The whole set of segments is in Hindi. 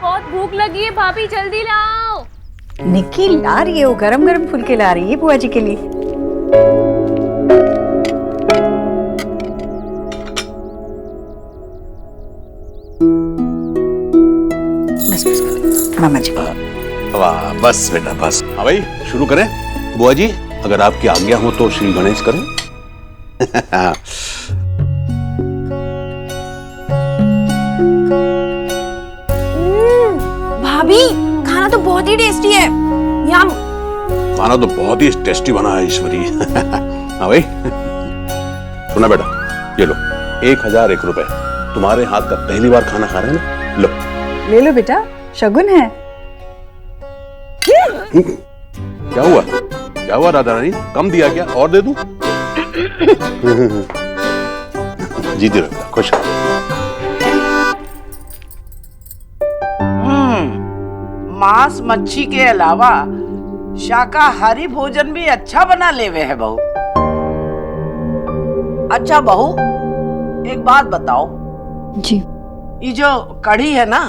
बहुत भूख लगी है भाभी, जल्दी लाओ। निक्की ला रही है, वो गरम गरम फुलके ला रही है बुआ जी के लिए। बस बस मामा जी। वाह, बस बेटा बस। हाँ भाई, शुरू करें। बुआ जी, अगर आपकी आज्ञा हो तो श्री गणेश करें। भाभी, खाना तो बहुत ही टेस्टी है। यम। खाना तो बहुत ही टेस्टी बना है ईश्वरी। हाँ भाई, सुना बेटा, ये लो 1001 रुपए। तुम्हारे हाथ का पहली बार खाना खा रहे हैं ना, लो। ले लो बेटा, शगुन है। क्या हुआ, क्या हुआ राधा रानी, कम दिया क्या, और दे दूं? जीती रहो, खुश रहो। मांस मच्छी के अलावा शाकाहारी भोजन भी अच्छा बना लेवे है बहू। अच्छा बहू, एक बात बताओ जी। ये जो कढ़ी है ना,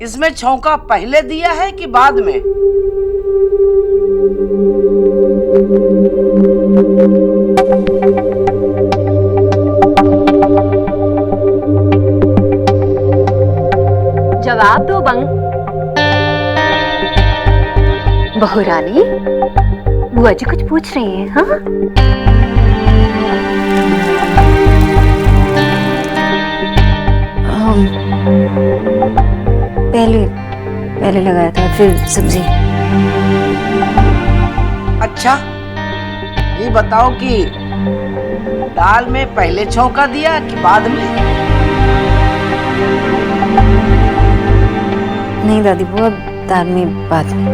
इसमें छौंका पहले दिया है कि बाद में? जवाब दो बंग। बहू रानी, बुआ जी कुछ पूछ रही हैं, हाँ? पहले लगाया था, फिर सब्जी। अच्छा, ये बताओ कि दाल में पहले छौंका दिया कि बाद में? नहीं दादी बुआ, दाल में बाद में।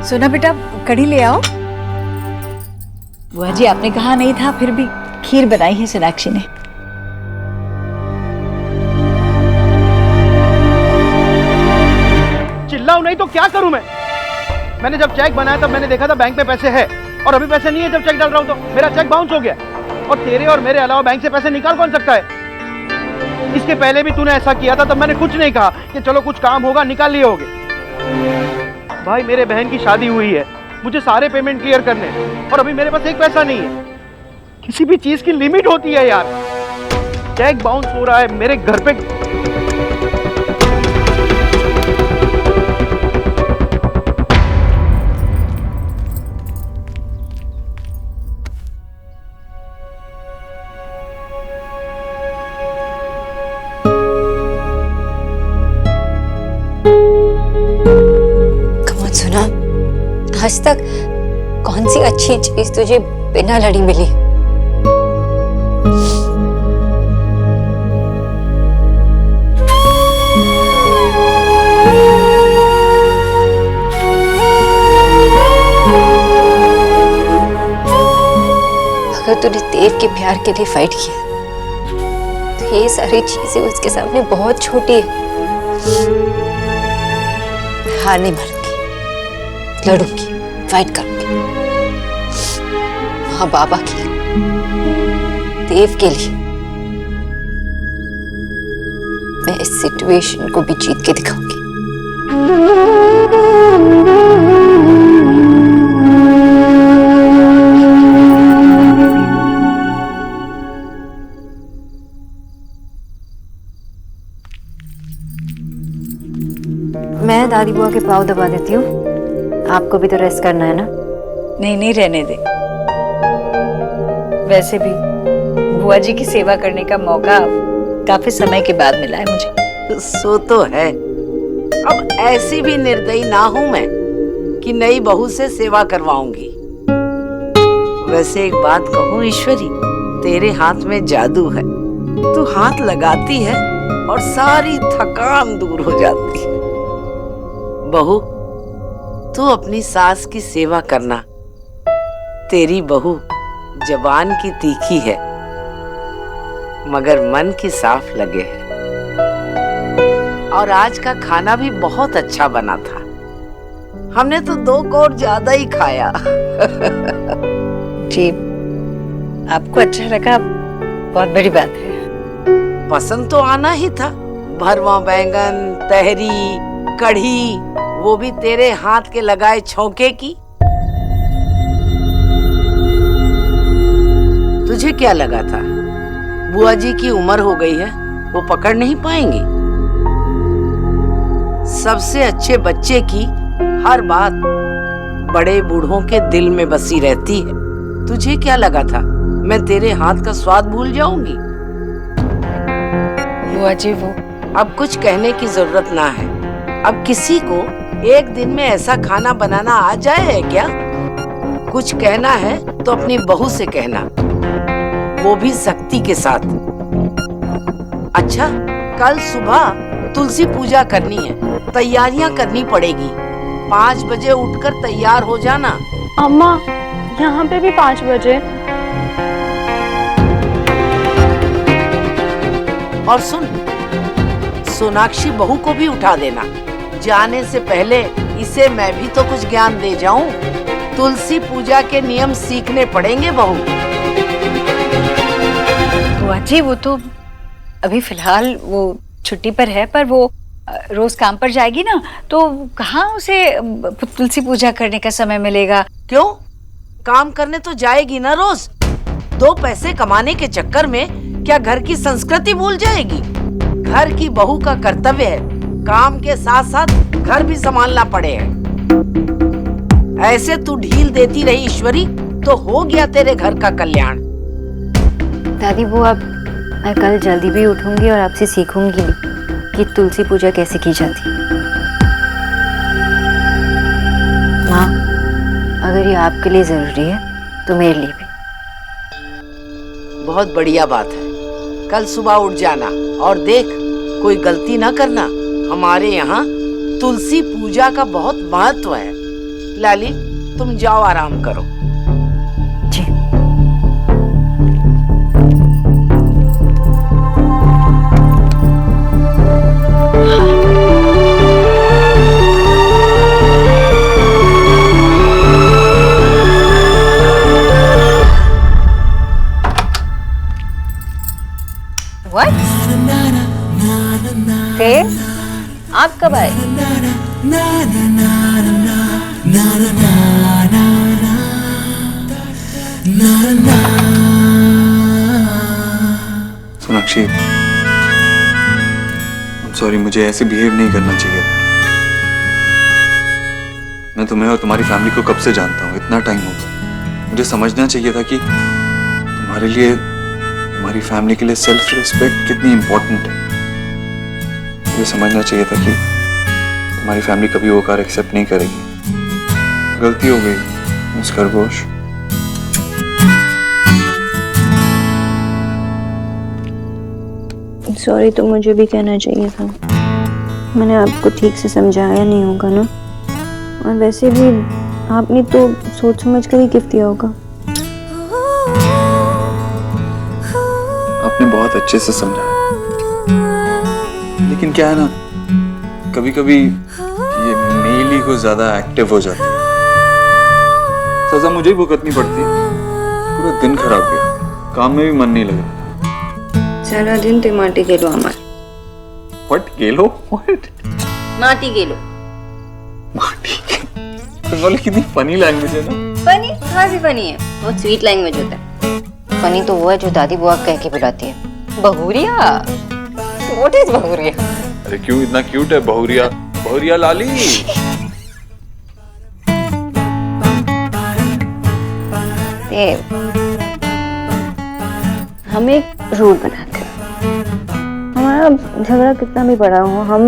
सुना बेटा, कढ़ी ले आओ। बुआ जी, आपने कहा नहीं था, फिर भी खीर बनाई है सोनाक्षी ने। चिल्लाऊं नहीं तो क्या करूं मैं? मैंने जब चेक बनाया तब मैंने देखा था बैंक में पैसे है, और अभी पैसे नहीं है। जब चेक डाल रहा हूं तो मेरा चेक बाउंस हो गया, और तेरे और मेरे अलावा बैंक से पैसे निकाल कौन सकता है? इसके पहले भी तूने ऐसा किया था, तब मैंने कुछ नहीं कहा कि चलो कुछ काम होगा, निकाल लिए होगे। भाई, मेरे बहन की शादी हुई है, मुझे सारे पेमेंट क्लियर करने, और अभी मेरे पास एक पैसा नहीं है। किसी भी चीज की लिमिट होती है यार। चेक बाउंस हो रहा है मेरे घर पे। सुना, आज तक कौन सी अच्छी चीज तुझे बिना लड़ी मिली? अगर तूने देव के प्यार के लिए फाइट किया तो ये सारी चीजें उसके सामने बहुत छोटी है। हार नहीं मानूंगी, लड़ूंगी, फाइट करूंगी। हाँ, बाबा के लिए, देव के लिए। मैं इस सिचुएशन को भी जीत के दिखाऊंगी। मैं दादी बुआ के पाँव दबा देती हूँ, आपको भी तो रेस्ट करना है ना। नहीं नहीं, रहने दे। वैसे भी बुआ जी की सेवा करने का मौका काफी समय के बाद मिला है मुझे। सो तो है, अब ऐसी भी निर्दयी ना हूं मैं कि नई बहू से सेवा करवाऊंगी। वैसे एक बात कहूं ईश्वरी, तेरे हाथ में जादू है। तू हाथ लगाती है और सारी थकान दूर हो जाती है। बहू, तू अपनी सास की सेवा करना। तेरी बहू जबान की तीखी है मगर मन की साफ लगे है। और आज का खाना भी बहुत अच्छा बना था। हमने तो 2 कौर ज्यादा ही खाया। जी, आपको अच्छा लगा, बहुत बड़ी बात है। पसंद तो आना ही था। भरवा बैंगन, तहरी, कढ़ी, वो भी तेरे हाथ के लगाए छौके की। तुझे क्या लगा था बुआ जी की उम्र हो गई है, वो पकड़ नहीं पाएंगी? सबसे अच्छे बच्चे की हर बात बड़े बूढ़ों के दिल में बसी रहती है। तुझे क्या लगा था मैं तेरे हाथ का स्वाद भूल जाऊंगी? बुआ जी वो अब कुछ कहने की जरूरत ना है। अब किसी को एक दिन में ऐसा खाना बनाना आ जाए है क्या? कुछ कहना है तो अपनी बहू से कहना, वो भी सख्ती के साथ। अच्छा, कल सुबह तुलसी पूजा करनी है, तैयारियां करनी पड़ेगी। 5 बजे उठकर तैयार हो जाना। अम्मा, यहाँ पे भी 5 बजे। और सुन, सोनाक्षी बहू को भी उठा देना। जाने से पहले इसे मैं भी तो कुछ ज्ञान दे जाऊं। तुलसी पूजा के नियम सीखने पड़ेंगे बहू। बुआ जी वो तो अभी फिलहाल वो छुट्टी पर है, पर वो रोज काम पर जाएगी ना, तो कहाँ उसे तुलसी पूजा करने का समय मिलेगा? क्यों? काम करने तो जाएगी ना रोज। 2 पैसे कमाने के चक्कर में क्या घर की संस्कृति भूल जाएगी? घर की बहू का कर्तव्य है काम के साथ साथ घर भी संभालना पड़े है। ऐसे तू ढील देती रही ईश्वरी तो हो गया तेरे घर का कल्याण। दादी वो अब मैं कल जल्दी भी उठूंगी और आपसे सीखूंगी भी कि तुलसी पूजा कैसे की जाती है। माँ, अगर ये आपके लिए जरूरी है तो मेरे लिए भी। बहुत बढ़िया बात है। कल सुबह उठ जाना और देख कोई गलती ना करना। हमारे यहाँ तुलसी पूजा का बहुत महत्व है। लाली, तुम जाओ आराम करो। जी। What? फिर आप कब आए? सोनाक्षी, सॉरी, मुझे ऐसे बिहेव नहीं करना चाहिए था। मैं तुम्हें और तुम्हारी फैमिली को कब से जानता हूँ, इतना टाइम हो गया। मुझे समझना चाहिए था कि तुम्हारे लिए, तुम्हारी फैमिली के लिए सेल्फ रिस्पेक्ट कितनी इंपॉर्टेंट है। मुझे समझना चाहिए था कि तुम्हारी फैमिली कभी वो कार एक्सेप्ट नहीं करेगी। गलती हो गई मिस खरगोश। सॉरी तो मुझे भी कहना चाहिए था। मैंने आपको ठीक से समझाया नहीं होगा ना, और वैसे भी आपने तो सोच समझ कर ही गिफ्ट दिया होगा। आपने बहुत अच्छे से समझाया, लेकिन क्या है ना, कभी कभी ये मेल ही को ज्यादा एक्टिव हो जाता है। सजा मुझे ही भुगतनी पड़ती है। पूरा दिन खराब गया, काम में भी मन नहीं लगा। सारा दिन ते माटी गेलो हमारे। व्हाट गेलो? व्हाट? माटी गेलो। माटी के बंगाली कितनी फनी लैंग्वेज है ना। फनी? हाँ भी फनी है, बहुत स्वीट लैंग्वेज होता है। फनी तो वो है जो दादी बुआ कह के बुलाती है। बहुरिया? व्हाट इज बहुरिया? अरे क्यों इतना क्यूट है बहुरिया? बहुरिया लाली। हम एक रूल बनाते हैं, हमारा झगड़ा कितना भी बड़ा हो, हम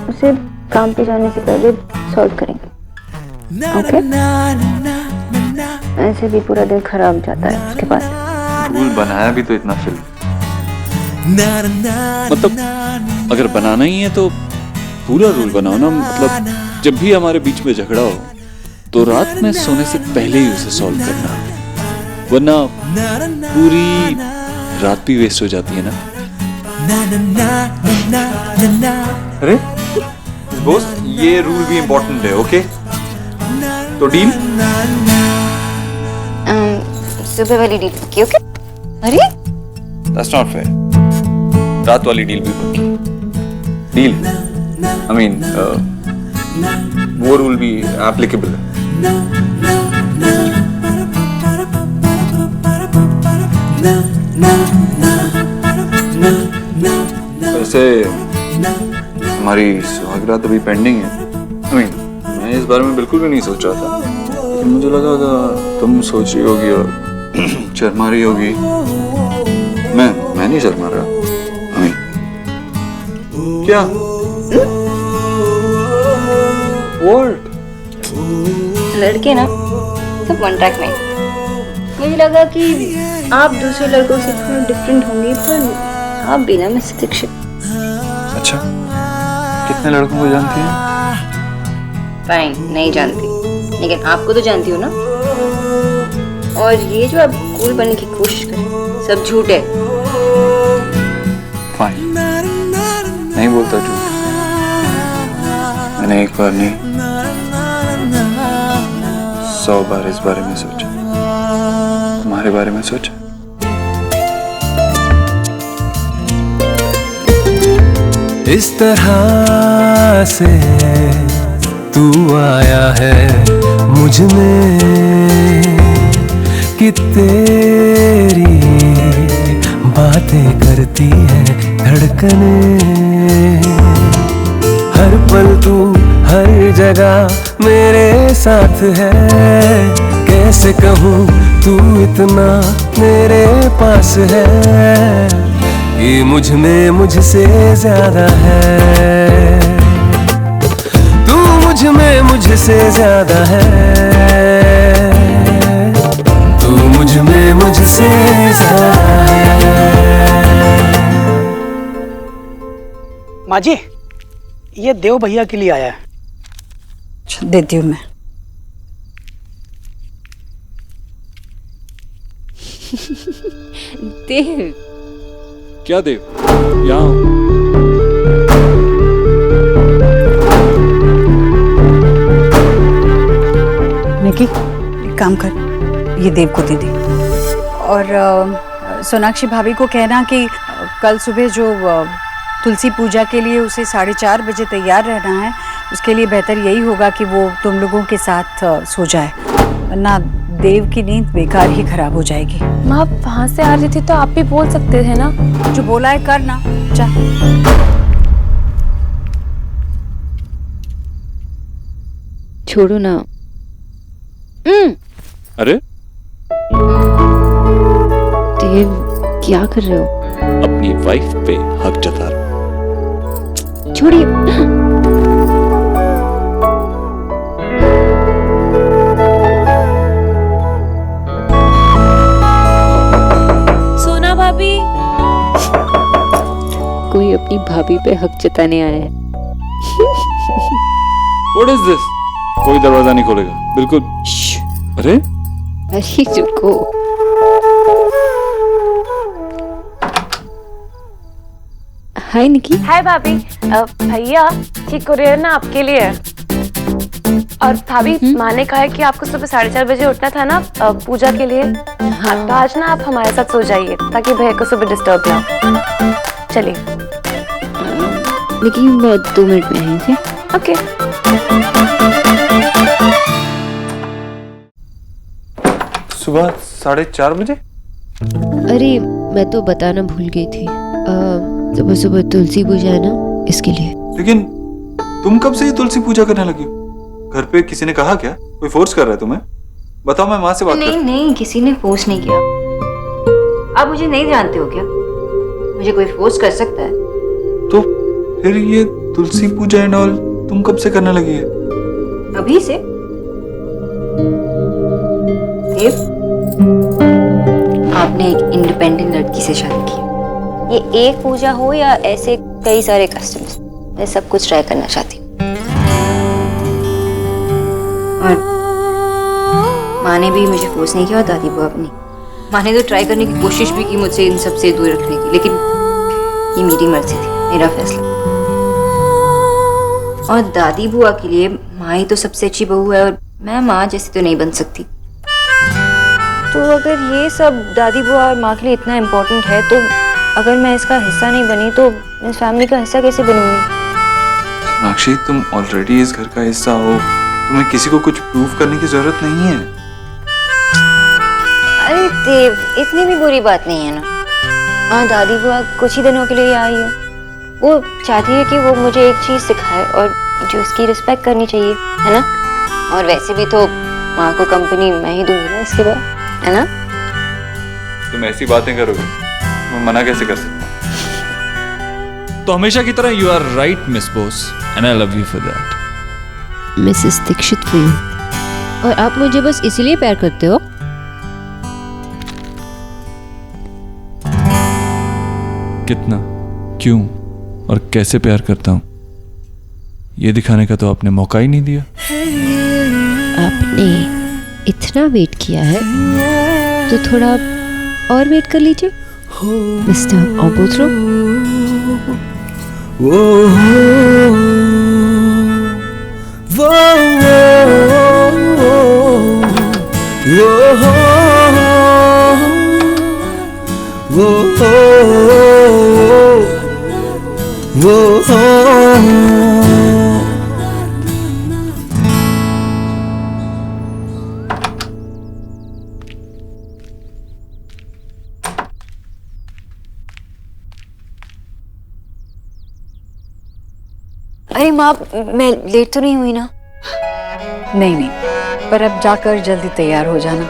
उसे काम पे जाने से पहले सॉल्व करेंगे। ओके? ऐसे भी पूरा दिन खराब जाता है उसके बाद। रूल बनाया भी तो इतना फिल्म, मतलब अगर बनाना ही है तो पूरा रूल बनाओ ना। मतलब जब भी हमारे बीच में झगड़ा हो तो रात में सोने से पहले ही उसे सॉल्व करना, वरना पूरी रात भी वेस्ट हो जाती है ना। अरे बॉस, ये रूल भी इम्पोर्टेंट है। ओके तो डील? सुबह वाली डील की। ओके? अरे दैट्स नॉट फेयर। रात वाली डील भी पक्की। डील आई मीन वो रूल भी एप्लीकेबल है। वैसे हमारी सुहागरात अभी पेंडिंग है। आई मीन मैं इस बारे में बिल्कुल भी नहीं सोच रहा था, लेकिन मुझे लगा था तुम सोच रही होगी और शर्मा रही होगी। मैं नहीं शर्मा रहा। आई मीन क्या वर्ड लड़के ना सब वन ट्रैक में। मुझे लगा कि आप दूसरे लड़कों से थोड़ा डिफरेंट होंगे, पर आप भी ना मिस्टर दीक्षित। अच्छा, कितने लड़कों को जानती हैं? फाइन, नहीं जानती, लेकिन आपको तो जानती हो ना। और ये जो आप कूल बनने की कोशिश कर रहे हैं, सब झूठ है। फाइन, नहीं बोलता झूठ। मैंने एक बार नहीं 100 बार इस बारे में सोचा, तुम्हारे बारे में सोचा। इस तरह से तू आया है मुझ में कि तेरी बातें करती है धड़कनें। हर पल तू हर जगह मेरे साथ है, कैसे कहूँ तू इतना मेरे पास है कि मुझ में मुझसे ज्यादा है। तू मुझ में मुझसे ज्यादा है, तू मुझ में मुझसे ज्यादा है। माँ जी, ये देव भैया के लिए आया है। देती हूँ मैं। देव, क्या देव? यहाँ निकी, एक काम कर, ये देव को दे दे। और सोनाक्षी भाभी को कहना कि कल सुबह जो तुलसी पूजा के लिए उसे 4:30 बजे तैयार रहना है, उसके लिए बेहतर यही होगा कि वो तुम लोगों के साथ सो जाए, वरना देव की नींद बेकार ही खराब हो जाएगी। माँ वहाँ से आ रही थी तो आप भी बोल सकते थे ना। जो बोला है करना, जा। छोड़ो ना। अरे देव, क्या कर रहे हो? अपनी वाइफ पे हक जता रहा। छोड़िए। सोना भाभी। कोई अपनी भाभी पे हक जताने आया है। What is this? कोई दरवाजा नहीं खोलेगा, बिल्कुल। अरे अरे रुको। हाय निकी। हाय भाभी। भैया ये कुरियर ना आपके लिए है। और भाभी, माँ ने कहा है कि आपको सुबह 4:30 बजे उठना था ना पूजा के लिए। हाँ, तो आज ना आप हमारे साथ सो जाइए ताकि भैया को सुबह डिस्टर्ब ना हो। चलिए। लेकिन 2 मिनट में आएंगे। ओके। सुबह 4:30 बजे? अरे मैं तो बताना भूल गई थी, सुबह सुबह तुलसी पूजा है ना, इसके लिए। लेकिन तुम कब से ये तुलसी पूजा करने लगी हो? घर पे किसी ने कहा क्या? कोई फोर्स कर रहा है तुम्हें? बताओ, मैं माँ से बात नहीं नहीं, किसी ने फोर्स नहीं किया। आप मुझे नहीं जानते हो क्या? मुझे कोई फोर्स कर सकता है? तो फिर ये तुलसी पूजा एंड ऑल तुम कब से करने लगी है? अभी से। देव, आपने एक इंडिपेंडेंट लड़की से शादी की। ये एक पूजा हो या ऐसे कई सारे कस्टम्स, मैं सब कुछ ट्राई करना चाहती हूँ। और माँ ने भी मुझे फोर्स नहीं किया और दादी बुआ भी नहीं। माँ ने तो ट्राई करने की कोशिश भी की मुझसे इन सब से दूर रखने की, लेकिन ये मेरी मर्जी थी, मेरा फैसला। और दादी बुआ के लिए माँ ही तो सबसे अच्छी बहू है, और मैं माँ जैसी तो नहीं बन सकती। तो अगर ये सब दादी बुआ और माँ के लिए इतना इम्पोर्टेंट है, तो अगर मैं इसका हिस्सा नहीं बनी तो इस फैमिली का हिस्सा कैसे बनूंगी? सोनाक्षी, तुम ऑलरेडी इस घर का हिस्सा हो, तुम्हें किसी को कुछ प्रूव करने की जरूरत नहीं है। अरे देव, इतनी भी बुरी बात नहीं है ना। हाँ, दादी बुआ कुछ ही दिनों के लिए आई है। वो चाहती है कि वो मुझे एक चीज सिखाए और जो इसकी रिस्पेक्ट करनी चाहिए, है ना? और वैसे भी तो माँ को कंपनी मैं ही दूंगी ना इसके बाद, है ना? तुम ऐसी बातें करोगे, मैं मना कैसे कर सकता हूँ? तो हमेशा की तरह you are right miss Bose and I love you for that. Mrs Dikshit for you. और आप मुझे बस इसलिए प्यार करते हो? कितना, क्यों और कैसे प्यार करता हूं ये दिखाने का तो आपने मौका ही नहीं दिया। आपने इतना वेट किया है तो थोड़ा और वेट कर लीजिए मिस्टर ऑबोथ्रो। अरे माँ, मैं लेट तो नहीं हुई ना? नहीं नहीं, पर अब जाकर जल्दी तैयार हो जाना।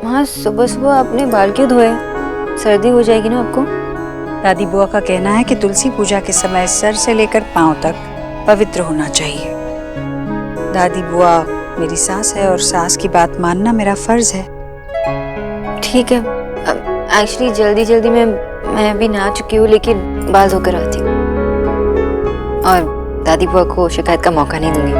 माँ, सुबह सुबह आपने बाल क्यों धोए? सर्दी हो जाएगी ना आपको? दादी बुआ का कहना है कि तुलसी पूजा के समय सर से लेकर पांव तक पवित्र होना चाहिए। दादी बुआ मेरी सास है और सास की बात मानना मेरा फर्ज है। ठीक है, एक्चुअली जल्दी जल्दी में मैं भी नहा चुकी हूँ, लेकिन बाल धोकर आती हूँ और दादी बुआ को शिकायत का मौका नहीं दूंगी।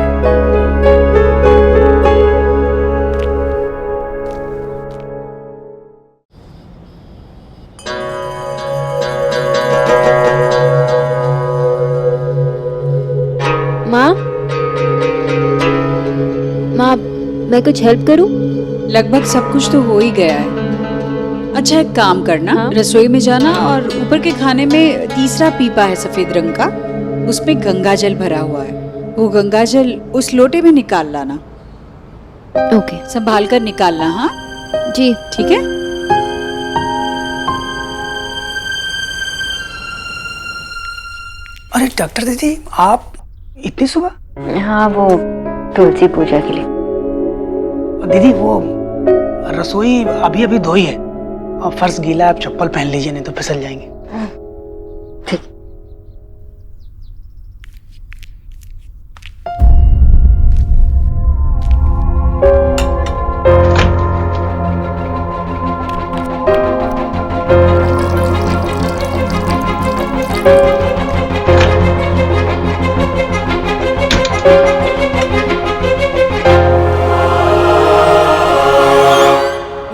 माँ, माँ, मैं कुछ हेल्प करूं? लगभग सब कुछ तो हो ही गया है। अच्छा, एक काम करना, हाँ? रसोई में जाना और ऊपर के खाने में तीसरा पीपा है सफेद रंग का, उसमें गंगा जल भरा हुआ है। वो गंगा जल उस लोटे में निकाल लाना। ओके, संभाल कर निकालना। हाँ जी ठीक है। अरे डॉक्टर दीदी, आप इतनी सुबह? हाँ, वो तुलसी पूजा के लिए। दीदी, वो रसोई अभी अभी धोई है और फर्श गीला है, आप चप्पल पहन लीजिए नहीं तो फिसल जाएंगे। ठीक।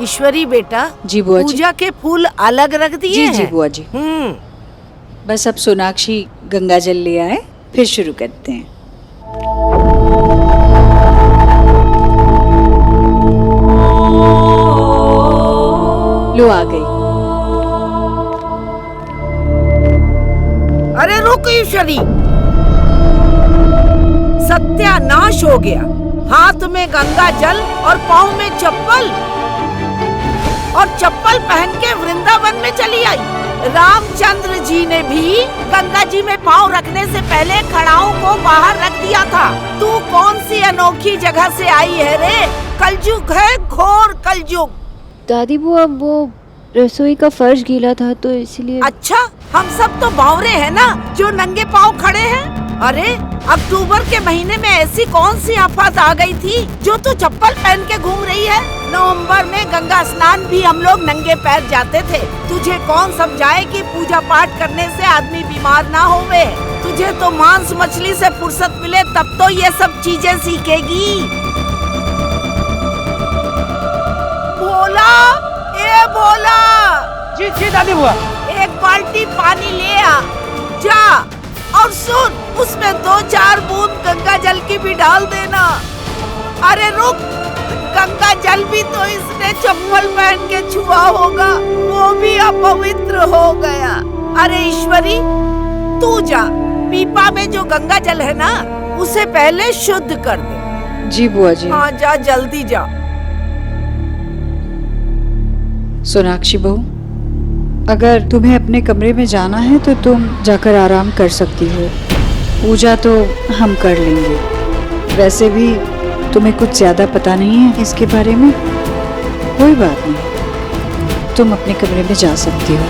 ईश्वरी बेटा, जी बुआ जी। पूजा के फूल अलग रख दिए जी हैं? जी बुआ जी। बस अब सोनाक्षी गंगा जल ले आए, फिर शुरू करते हैं। लो आ गई। अरे रुक ईश्वरी, सत्यानाश हो गया। हाथ में गंगा जल और पाँव में चप्पल, और चप्पल पहन के वृंदावन में चली आई। रामचंद्र जी ने भी गंगा जी में पाँव रखने से पहले खड़ाओं को बाहर रख दिया था। तू कौन सी अनोखी जगह से आई है रे? कलयुग है, घोर कलयुग। दादी बुआ, वो रसोई का फर्श गीला था तो इसलिए। अच्छा, हम सब तो बावरे हैं ना जो नंगे पाँव खड़े हैं। अरे, अक्टूबर के महीने में ऐसी कौन सी आफत आ गई थी जो तू चप्पल पहन के घूम रही है? नवंबर में गंगा स्नान भी हम लोग नंगे पैर जाते थे। तुझे कौन समझाए कि पूजा पाठ करने से आदमी बीमार ना होवे? तुझे तो मांस मछली से फुर्सत मिले तब तो ये सब चीजें सीखेगी। भोला, ए भोला। जी जी दादी बुआ। एक बाल्टी पानी ले आ, जा, और सुन, उसमें 2-4 बूंद गंगा जल की भी डाल देना। अरे रुक, गंगा जल भी तो इसने चप्पल पहन के छुआ होगा, वो भी अपवित्र हो गया। अरे ईश्वरी, तू जा, पीपा में जो गंगा जल है ना, उसे पहले शुद्ध कर दे। जी बुआ जी। हाँ जा, जल्दी जा। सोनाक्षी बहू, अगर तुम्हें अपने कमरे में जाना है तो तुम जाकर आराम कर सकती हो। पूजा तो हम कर लेंगे। वैसे भी तुम्हें कुछ ज्यादा पता नहीं है इसके बारे में। कोई बात नहीं, तुम अपने कमरे में जा सकती हो।